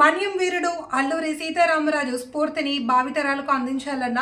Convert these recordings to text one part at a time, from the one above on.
మన్యం వీరుడు అల్లూరి సీతారామరాజు స్ఫూర్తిని భావితరాలకు అందించాలన్న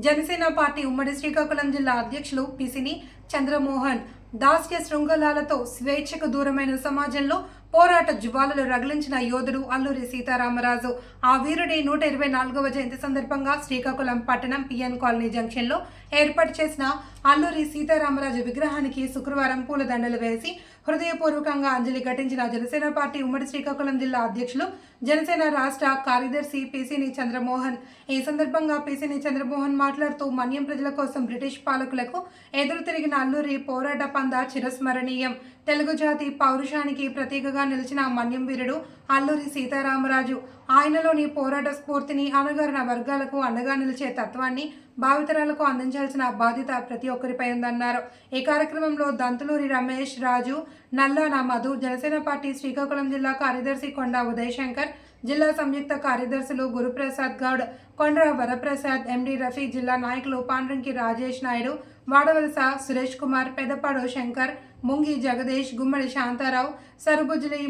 జనసేన పార్టీ ఉమ్మడి శ్రీకాకుళం జిల్లా అధ్యక్షులు పిసిని చంద్రమోహన్ దాస్య శృంఖలాలతో స్వేచ్ఛకు దూరమైన సమాజంలో పోరాట జ్వాలలు రగిలించిన యోధుడు అల్లూరి సీతారామరాజు. ఆ వీరుడి 124వ జయంతి సందర్భంగా శ్రీకాకుళం పట్టణం పిఎన్ కాలనీ జంక్షన్ లో ఏర్పాటు చేసిన అల్లూరి సీతారామరాజు విగ్రహానికి శుక్రవారం పూలదండలు వేసి హృదయపూర్వకంగా అంజలి ఘటించిన జనసేన పార్టీ ఉమ్మడి శ్రీకాకుళం జిల్లా అధ్యక్షులు జనసేన రాష్ట్ర కార్యదర్శి పిసిని చంద్రమోహన్. ఈ సందర్భంగా పిసిని చంద్రమోహన్ మాట్లాడుతూ మన్యం ప్రజల కోసం బ్రిటిష్ పాలకులకు ఎదురు తిరిగిన అల్లూరి పోరాట పంద చిరస్మరణీయం. తెలుగు జాతి పౌరుషానికి ప్రతీకగా నిలిచిన మన్యం వీరుడు అల్లూరి సీతారామరాజు. ఆయనలోని పోరాట స్ఫూర్తిని అణగారిన వర్గాలకు అండగా నిలిచే తత్వాన్ని భావితరాలకు అందించాల్సిన బాధ్యత ప్రతి ఒక్కరిపై ఉందన్నారు. ఈ కార్యక్రమంలో దంతులూరి రమేష్, రాజు, నల్లాన మధు, జనసేన పార్టీ శ్రీకాకుళం జిల్లా కార్యదర్శి కొండా ఉదయ్ శంకర్, జిల్లా సంయుక్త కార్యదర్శులు గురుప్రసాద్ గౌడ్, కొండ్ర వరప్రసాద్, ఎండి రఫీ, జిల్లా నాయకులు పాండ్రంకి రాజేష్ నాయుడు, వాడవలస సురేష్ కుమార్, పెదపాడు శంకర్, ముంగి జగదీష్, గుమ్మడి శాంతారావు, సరుబుజ్లి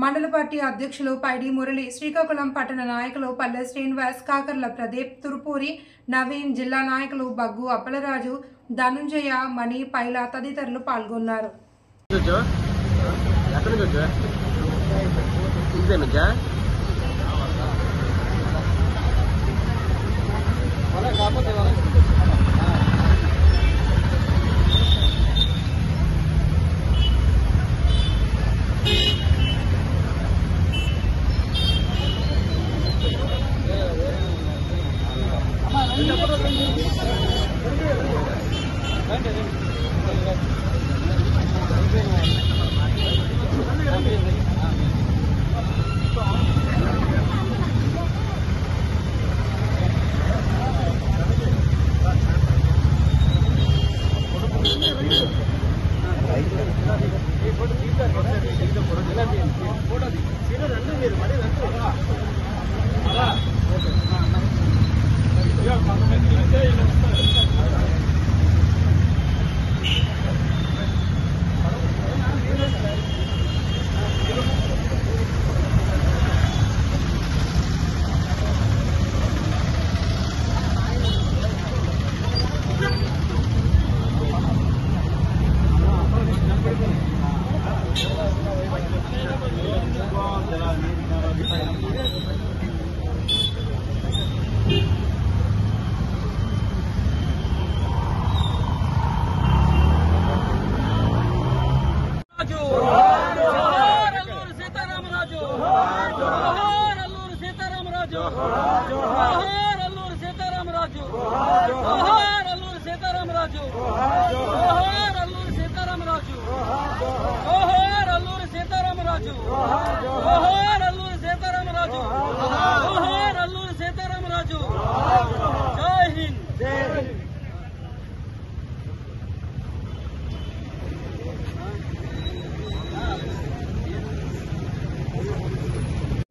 మండల పార్టీ అధ్యక్షులు పైడి మురళి, శ్రీకాకుళం పట్టణ నాయకులు పల్లె శ్రీనివాస్, కాకర్ల ప్రదీప్, తురుపూరి నవీన్, జిల్లా నాయకులు బగ్గు అప్పలరాజు, ధనుంజయ, మణి, పైల తదితరులు పాల్గొన్నారు.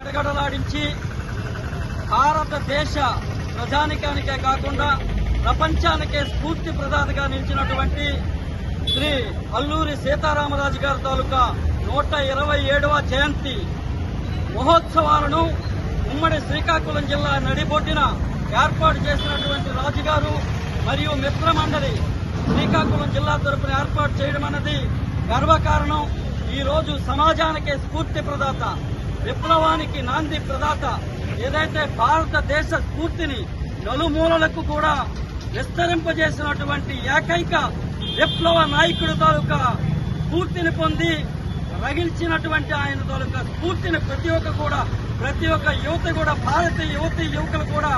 గడగడలాడించి భారతదేశ ప్రజానికానికే కాకుండా ప్రపంచానికే స్ఫూర్తి ప్రదాతగా నిలిచినటువంటి శ్రీ అల్లూరి సీతారామరాజు గారి తాలూకా 127వ జయంతి మహోత్సవాలను ఉమ్మడి శ్రీకాకుళం జిల్లా నడిబొడ్డిన ఏర్పాటు చేసినటువంటి రాజుగారు మరియు మిత్రమండలి శ్రీకాకుళం జిల్లా తరపున ఏర్పాటు చేయడం అన్నది గర్వకారణం. ఈ రోజు సమాజానికే స్ఫూర్తి ప్రదాత, విప్లవానికి నాంది ప్రదాత, ఏదైతే భారతదేశ స్ఫూర్తిని నలుమూలలకు కూడా విస్తరింపజేసినటువంటి ఏకైక విప్లవ నాయకుడు తాలూకా స్ఫూర్తిని పొంది రగిల్చినటువంటి ఆయన తాలూకా స్ఫూర్తిని ప్రతి ఒక్క యువత కూడా భారతీయ యువకులు కూడా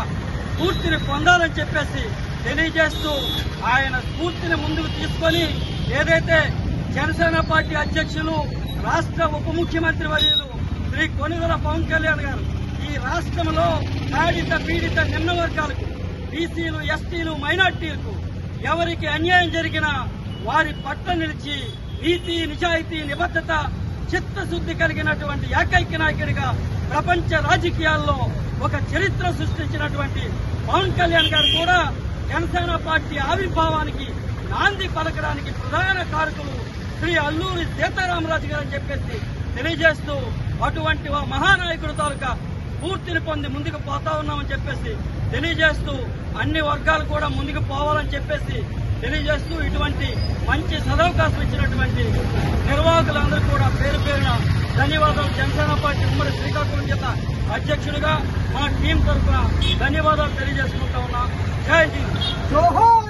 స్ఫూర్తిని పొందాలని చెప్పేసి తెలియజేస్తూ ఆయన స్ఫూర్తిని ముందుకు తీసుకొని ఏదైతే జనసేన పార్టీ అధ్యక్షులు రాష్ట్ర ఉప ముఖ్యమంత్రి వర్యులు శ్రీ కొనిదెల పవన్ కళ్యాణ్ గారు ఈ రాష్ట్రంలో పీడిత నిమ్న వర్గాలకు, బీసీలు, ఎస్టీలు, మైనార్టీలకు ఎవరికి అన్యాయం జరిగినా వారి పట్ల నిలిచి నీతి, నిజాయితీ, నిబద్దత, చిత్తశుద్ది కలిగినటువంటి ఏకైక నాయకుడిగా ప్రపంచ రాజకీయాల్లో ఒక చరిత్ర సృష్టించినటువంటి పవన్ కళ్యాణ్ గారు కూడా జనసేన పార్టీ ఆవిర్భావానికి నాంది పలకడానికి ప్రధాన కారకులు శ్రీ అల్లూరి సీతారామరాజు గారు అని చెప్పేసి తెలియజేస్తూ అటువంటి మహానాయకుడు తాలూకా పూర్తిని పొంది ముందుకు పోతా ఉన్నామని చెప్పేసి తెలియజేస్తూ అన్ని వర్గాలు కూడా ముందుకు పోవాలని చెప్పేసి తెలియజేస్తూ ఇటువంటి మంచి సదవకాశం ఇచ్చినటువంటి నిర్వాహకులందరూ కూడా పేరు పేరున ధన్యవాదాలు. జనసేన పార్టీ ఉమ్మడి శ్రీకాకుళం జిల్లా అధ్యక్షుడిగా మా టీం తరఫున ధన్యవాదాలు తెలియజేసుకుంటా ఉన్నా. జై హింద్.